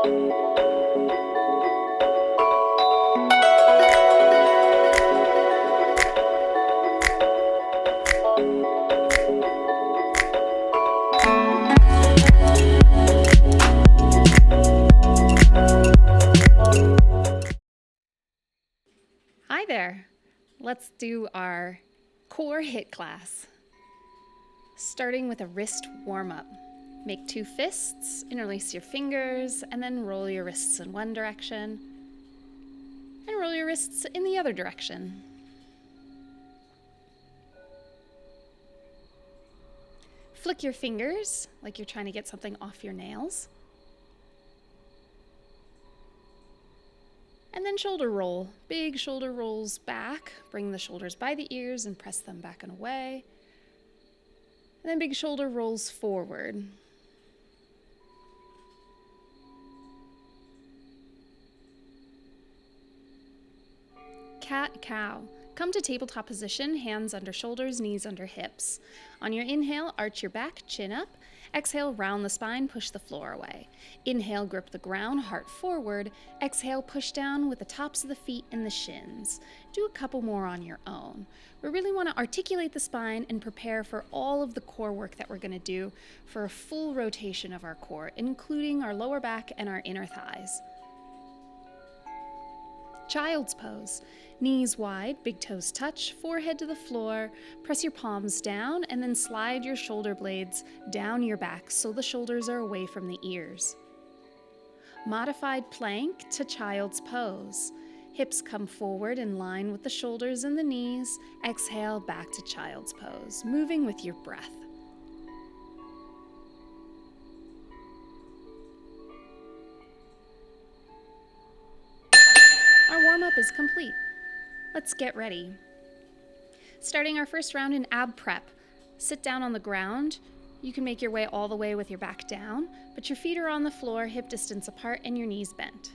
Hi there. Let's do our core HIIT class. Starting with a wrist warm-up. Make 2 fists, interlace your fingers, and then roll your wrists in one direction, and roll your wrists in the other direction. Flick your fingers like you're trying to get something off your nails. And then shoulder roll. Big shoulder rolls back. Bring the shoulders by the ears and press them back and away. And then big shoulder rolls forward. Cat-cow. Come to tabletop position, hands under shoulders, knees under hips. On your inhale, arch your back, chin up. Exhale, round the spine, push the floor away. Inhale, grip the ground, heart forward. Exhale, push down with the tops of the feet and the shins. Do a couple more on your own. We really want to articulate the spine and prepare for all of the core work that we're going to do for a full rotation of our core, including our lower back and our inner thighs. Child's pose. Knees wide, big toes touch, forehead to the floor. Press your palms down and then slide your shoulder blades down your back so the shoulders are away from the ears. Modified plank to child's pose. Hips come forward in line with the shoulders and the knees. Exhale, back to child's pose, moving with your breath. Our warm-up is complete. Let's get ready. Starting our first round in ab prep. Sit down on the ground. You can make your way all the way with your back down, but your feet are on the floor, hip distance apart, and your knees bent.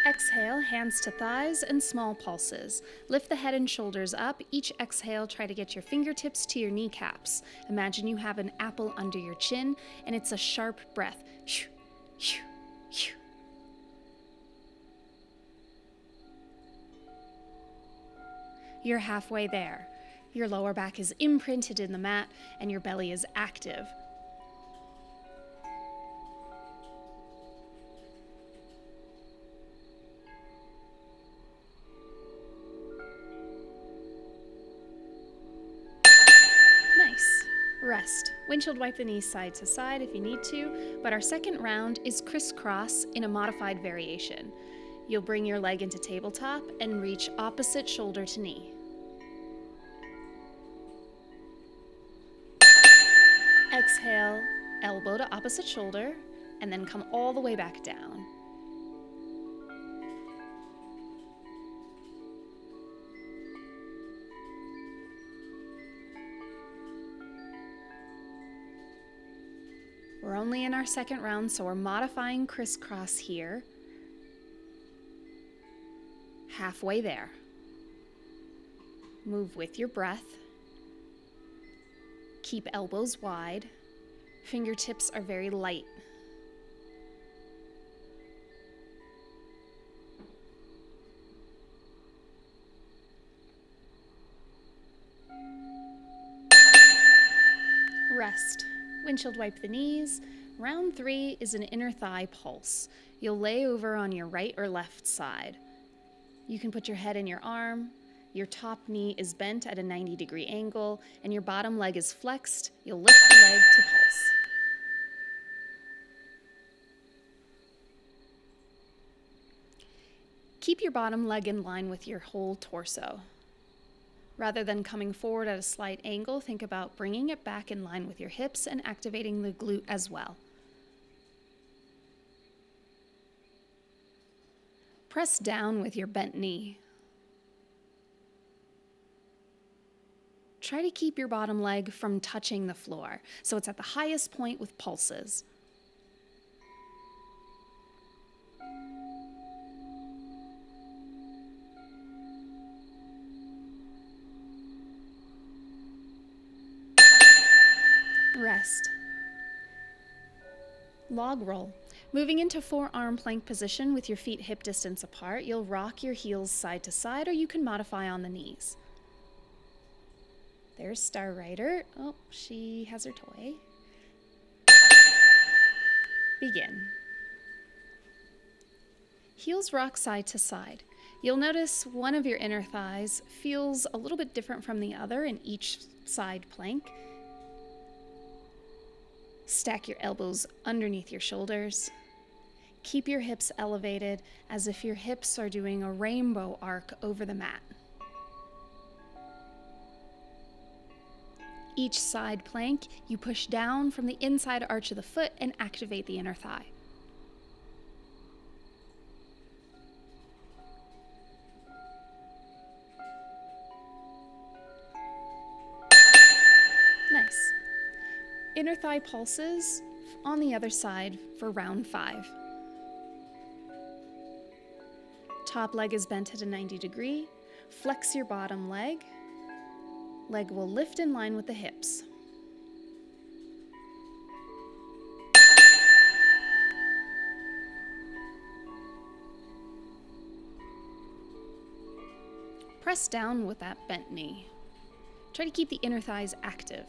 Exhale, hands to thighs and small pulses. Lift the head and shoulders up. Each exhale, try to get your fingertips to your kneecaps. Imagine you have an apple under your chin, and it's a sharp breath. Shoo, shoo, shoo. You're halfway there. Your lower back is imprinted in the mat and your belly is active. Nice. Rest. Windshield wipe the knees side to side if you need to, but our second round is crisscross in a modified variation. You'll bring your leg into tabletop and reach opposite shoulder to knee. Exhale, elbow to opposite shoulder, and then come all the way back down. We're only in our second round, so we're modifying crisscross here. Halfway there. Move with your breath. Keep elbows wide. Fingertips are very light. Rest. Windshield wipe the knees. Round 3 is an inner thigh pulse. You'll lay over on your right or left side. You can put your head in your arm. Your top knee is bent at a 90-degree angle, and your bottom leg is flexed. You'll lift the leg to pulse. Keep your bottom leg in line with your whole torso. Rather than coming forward at a slight angle, think about bringing it back in line with your hips and activating the glute as well. Press down with your bent knee. Try to keep your bottom leg from touching the floor, so it's at the highest point with pulses. Rest. Log roll. Moving into forearm plank position with your feet hip distance apart, you'll rock your heels side to side, or you can modify on the knees. There's Star Rider. Oh, she has her toy. Begin. Heels rock side to side. You'll notice one of your inner thighs feels a little bit different from the other in each side plank. Stack your elbows underneath your shoulders. Keep your hips elevated as if your hips are doing a rainbow arc over the mat. Each side plank, you push down from the inside arch of the foot and activate the inner thigh. Nice. Inner thigh pulses on the other side for round 5. Top leg is bent at a 90 degree. Flex your bottom leg. Leg will lift in line with the hips. Press down with that bent knee. Try to keep the inner thighs active.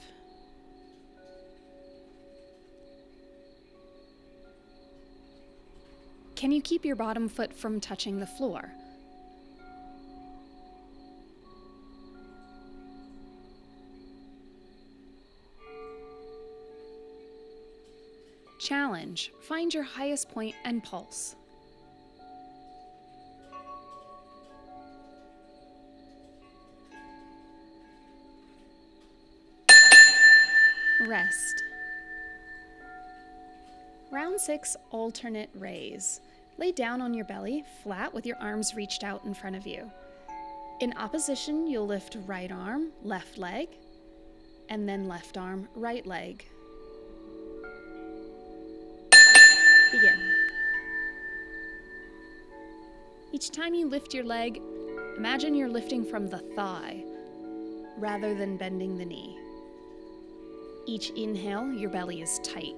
Can you keep your bottom foot from touching the floor? Challenge. Find your highest point and pulse. Rest. Round 6, alternate raise. Lay down on your belly, flat with your arms reached out in front of you. In opposition, you'll lift right arm, left leg, and then left arm, right leg. Begin. Each time you lift your leg, imagine you're lifting from the thigh rather than bending the knee. Each inhale, your belly is tight.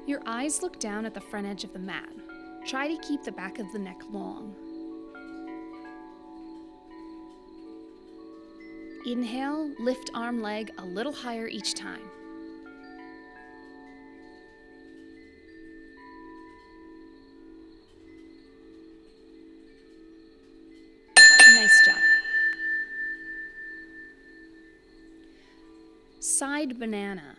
Your eyes look down at the front edge of the mat. Try to keep the back of the neck long. Inhale, lift arm leg a little higher each time. Nice job. Side banana.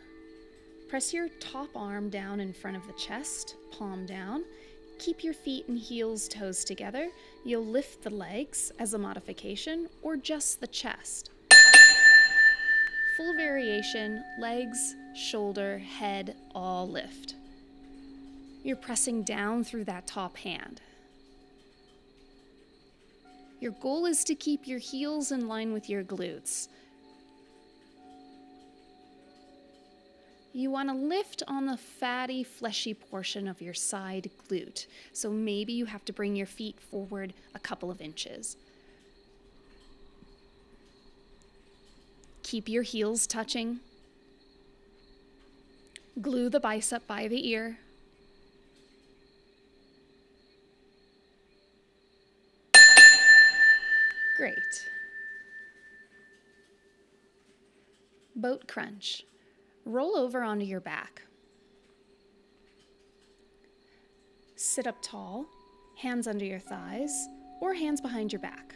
Press your top arm down in front of the chest, palm down. Keep your feet and heels, toes together. You'll lift the legs as a modification or just the chest. Full variation, legs, shoulder, head, all lift. You're pressing down through that top hand. Your goal is to keep your heels in line with your glutes. You want to lift on the fatty, fleshy portion of your side glute. So maybe you have to bring your feet forward a couple of inches. Keep your heels touching. Glue the bicep by the ear. Great. Boat crunch. Roll over onto your back. Sit up tall, hands under your thighs, or hands behind your back.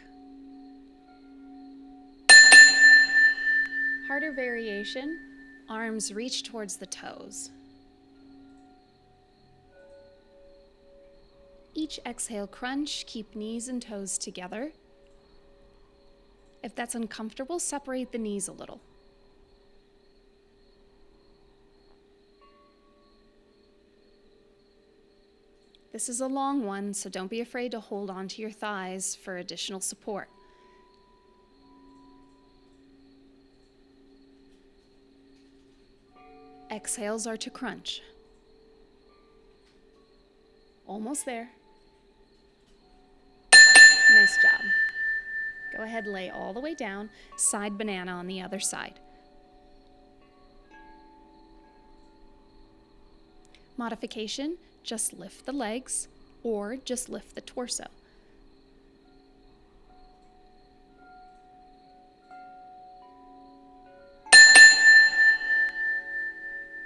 Harder variation, arms reach towards the toes. Each exhale crunch, keep knees and toes together. If that's uncomfortable, separate the knees a little. This is a long one, so don't be afraid to hold onto your thighs for additional support. Exhales are to crunch. Almost there. Nice job. Go ahead, lay all the way down, side banana on the other side. Modification, just lift the legs or just lift the torso.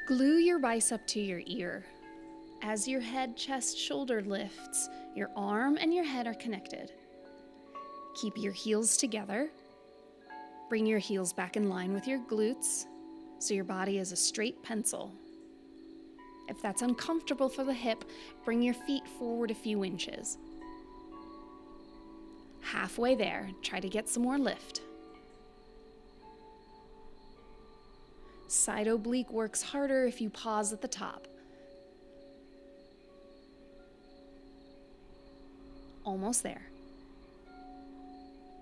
Glue your bicep to your ear. As your head, chest, shoulder lifts, your arm and your head are connected. Keep your heels together. Bring your heels back in line with your glutes so your body is a straight pencil. If that's uncomfortable for the hip, bring your feet forward a few inches. Halfway there, try to get some more lift. Side oblique works harder if you pause at the top. Almost there.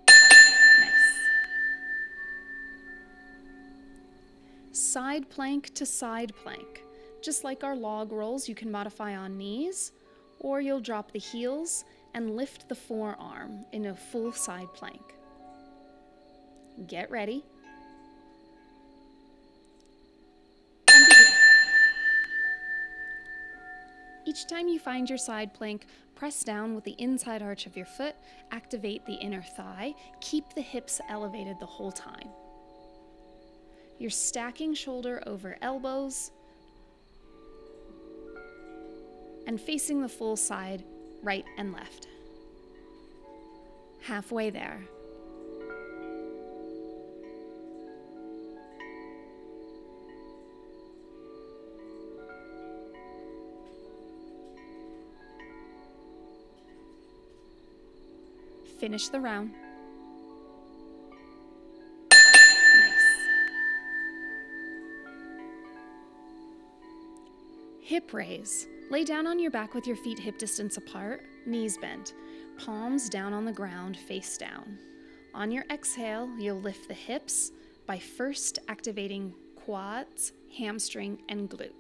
Nice. Side plank to side plank. Just like our log rolls, you can modify on knees, or you'll drop the heels and lift the forearm in a full side plank. Get ready. And begin. Each time you find your side plank, press down with the inside arch of your foot, activate the inner thigh, keep the hips elevated the whole time. You're stacking shoulder over elbows and facing the full side, right and left. Halfway there. Finish the round. Nice. Hip raise. Lay down on your back with your feet hip distance apart, knees bent, palms down on the ground, face down. On your exhale, you'll lift the hips by first activating quads, hamstring, and glute.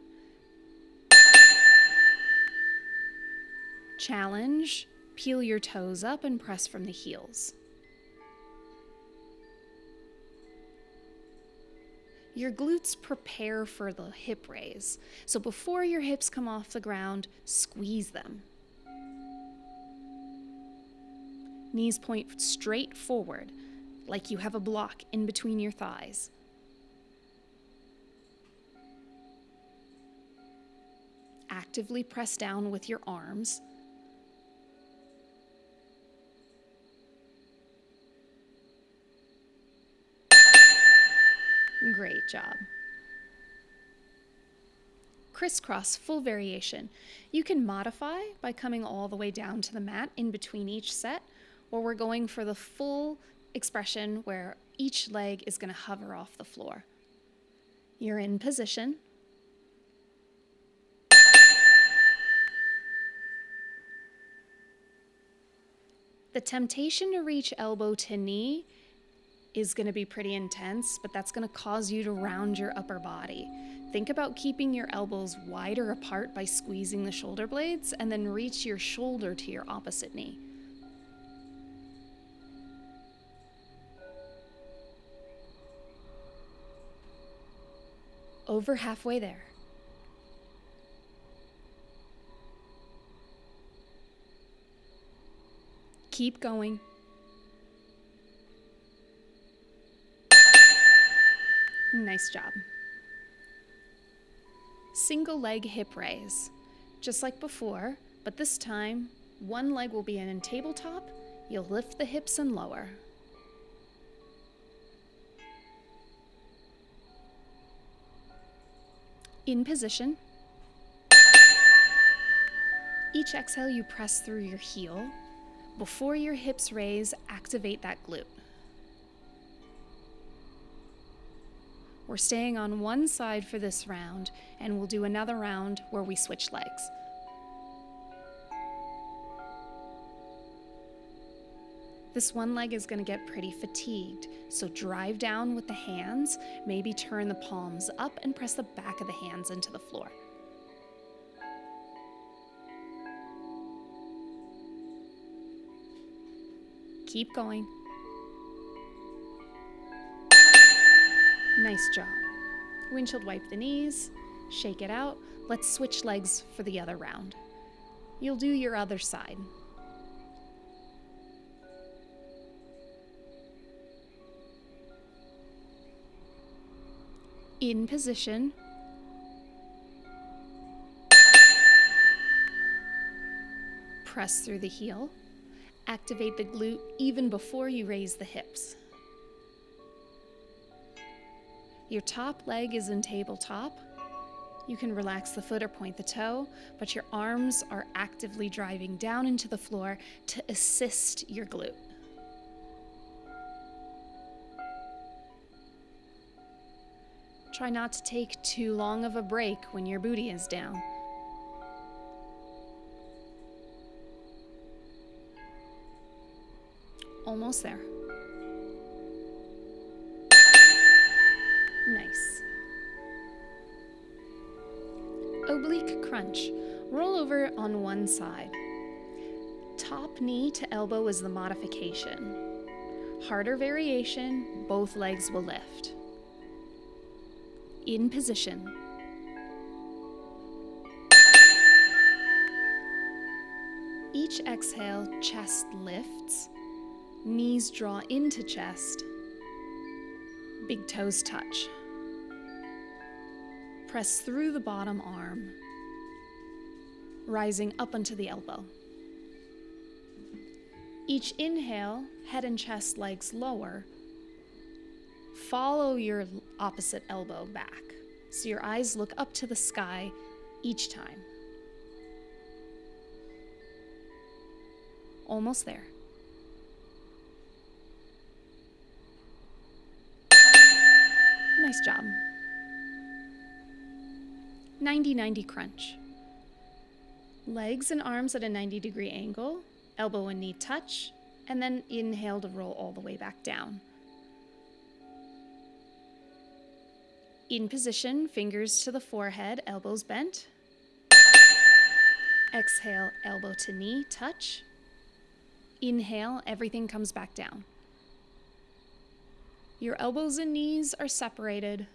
Challenge. Peel your toes up and press from the heels. Your glutes prepare for the hip raise. So before your hips come off the ground, squeeze them. Knees point straight forward, like you have a block in between your thighs. Actively press down with your arms. Great job. Crisscross full variation. You can modify by coming all the way down to the mat in between each set, or we're going for the full expression where each leg is going to hover off the floor. You're in position. The temptation to reach elbow to knee is going to be pretty intense, but that's going to cause you to round your upper body. Think about keeping your elbows wider apart by squeezing the shoulder blades, and then reach your shoulder to your opposite knee. Over halfway there. Keep going. Nice job. Single leg hip raise. Just like before, but this time, one leg will be in tabletop. You'll lift the hips and lower. In position. Each exhale, you press through your heel. Before your hips raise, activate that glute. We're staying on one side for this round, and we'll do another round where we switch legs. This one leg is going to get pretty fatigued, so drive down with the hands, maybe turn the palms up and press the back of the hands into the floor. Keep going. Nice job. Windshield wipe the knees, shake it out. Let's switch legs for the other round. You'll do your other side. In position. Press through the heel. Activate the glute even before you raise the hips. Your top leg is in tabletop. You can relax the foot or point the toe, but your arms are actively driving down into the floor to assist your glute. Try not to take too long of a break when your booty is down. Almost there. Nice. Oblique crunch. Roll over on one side. Top knee to elbow is the modification. Harder variation, both legs will lift. In position. Each exhale, chest lifts. Knees draw into chest. Big toes touch. Press through the bottom arm, rising up onto the elbow. Each inhale, head and chest legs lower. Follow your opposite elbow back, so your eyes look up to the sky each time. Almost there. Nice job. 90-90 crunch. Legs and arms at a 90-degree angle, elbow and knee touch, and then inhale to roll all the way back down. In position, fingers to the forehead, elbows bent. Exhale, elbow to knee, touch. Inhale, everything comes back down. Your elbows and knees are separated,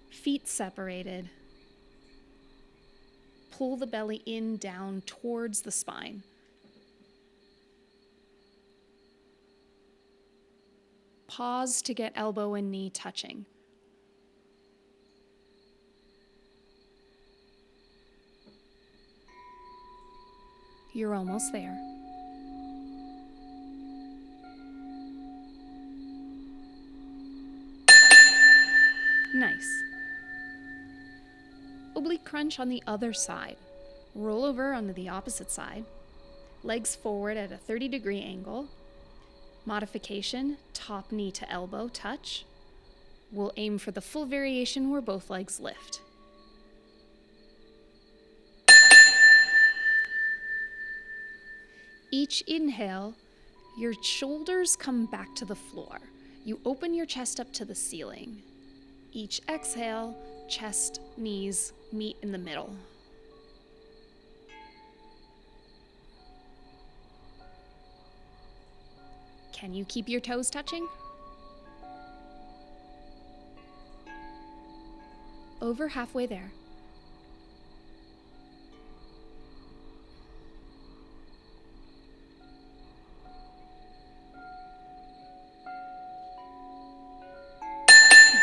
feet separated. Pull the belly in, down towards the spine. Pause to get elbow and knee touching. You're almost there. Nice. Oblique crunch on the other side. Roll over onto the opposite side. Legs forward at a 30-degree angle. Modification, top knee to elbow touch. We'll aim for the full variation where both legs lift. Each inhale, your shoulders come back to the floor. You open your chest up to the ceiling. Each exhale, chest, knees meet in the middle. Can you keep your toes touching? Over halfway there.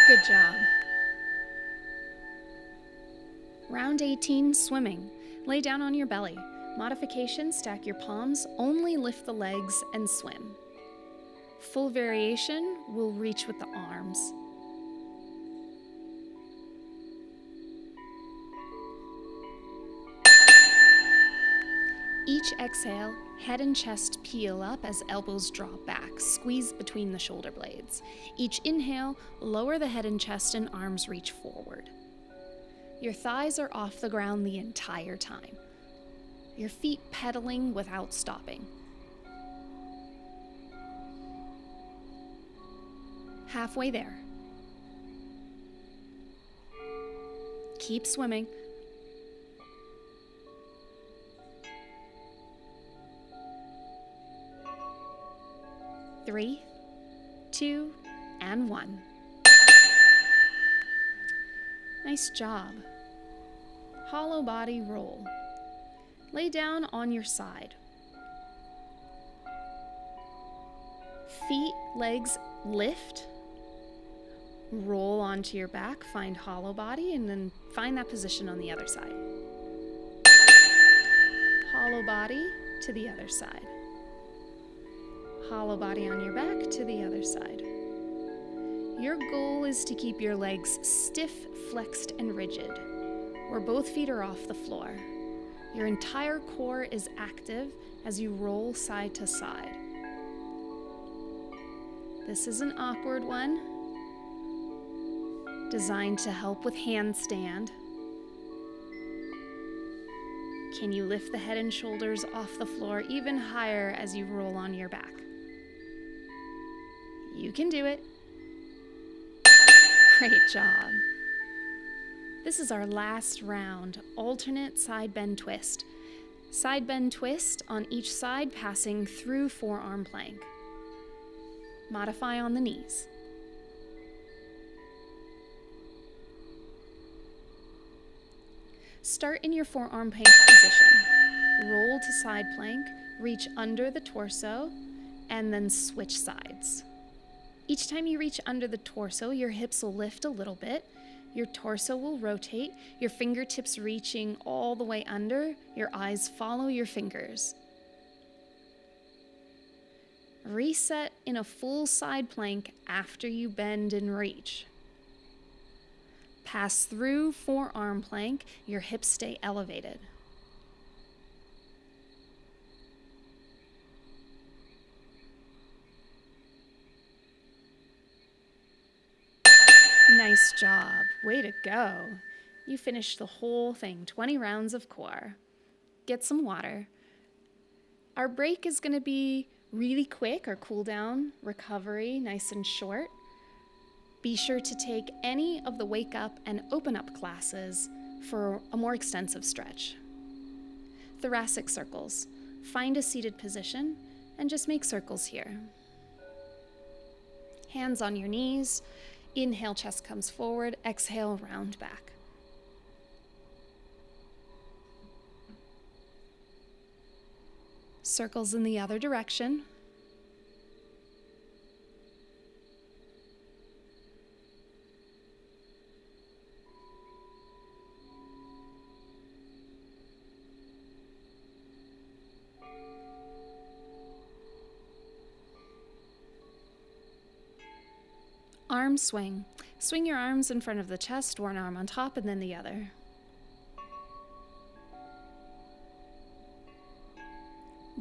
Good job. Round 18, swimming. Lay down on your belly. Modification, stack your palms, only lift the legs and swim. Full variation will reach with the arms. Each exhale, head and chest peel up as elbows drop back, squeeze between the shoulder blades. Each inhale, lower the head and chest and arms reach forward. Your thighs are off the ground the entire time. Your feet pedaling without stopping. Halfway there. Keep swimming. Three, two, and one. Nice job. Hollow body roll. Lay down on your side. Feet, legs lift. Roll onto your back, find hollow body, and then find that position on the other side. Hollow body to the other side. Hollow body on your back to the other side. Your goal is to keep your legs stiff, flexed, and rigid, where both feet are off the floor. Your entire core is active as you roll side to side. This is an awkward one, designed to help with handstand. Can you lift the head and shoulders off the floor even higher as you roll on your back? You can do it. Great job. This is our last round, alternate side bend twist. Side bend twist on each side, passing through forearm plank. Modify on the knees. Start in your forearm plank position. Roll to side plank, reach under the torso, and then switch sides. Each time you reach under the torso, your hips will lift a little bit, your torso will rotate, your fingertips reaching all the way under, your eyes follow your fingers. Reset in a full side plank after you bend and reach. Pass through forearm plank, your hips stay elevated. Nice job. Way to go. You finished the whole thing, 20 rounds of core. Get some water. Our break is going to be really quick, our cool down, recovery, nice and short. Be sure to take any of the wake up and open up classes for a more extensive stretch. Thoracic circles. Find a seated position and just make circles here. Hands on your knees. Inhale, chest comes forward. Exhale, round back. Circles in the other direction. Arm swing. Swing your arms in front of the chest, one arm on top and then the other.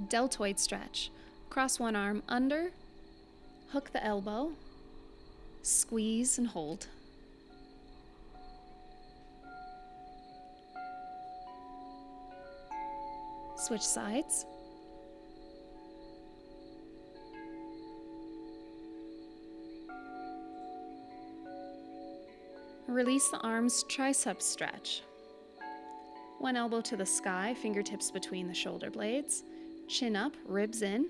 Deltoid stretch. Cross one arm under, hook the elbow, squeeze and hold. Switch sides. Release the arms, tricep stretch. One elbow to the sky, fingertips between the shoulder blades. Chin up, ribs in.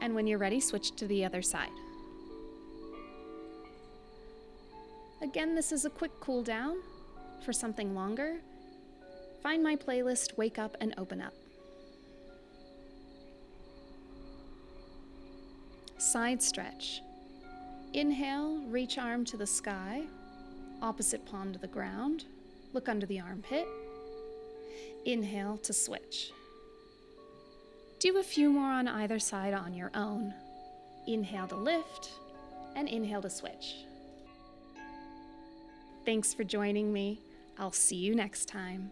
And when you're ready, switch to the other side. Again, this is a quick cool down. For something longer, find my playlist, Wake Up and Open Up. Side stretch. Inhale, reach arm to the sky, opposite palm to the ground, look under the armpit. Inhale to switch. Do a few more on either side on your own. Inhale to lift and inhale to switch. Thanks for joining me. I'll see you next time.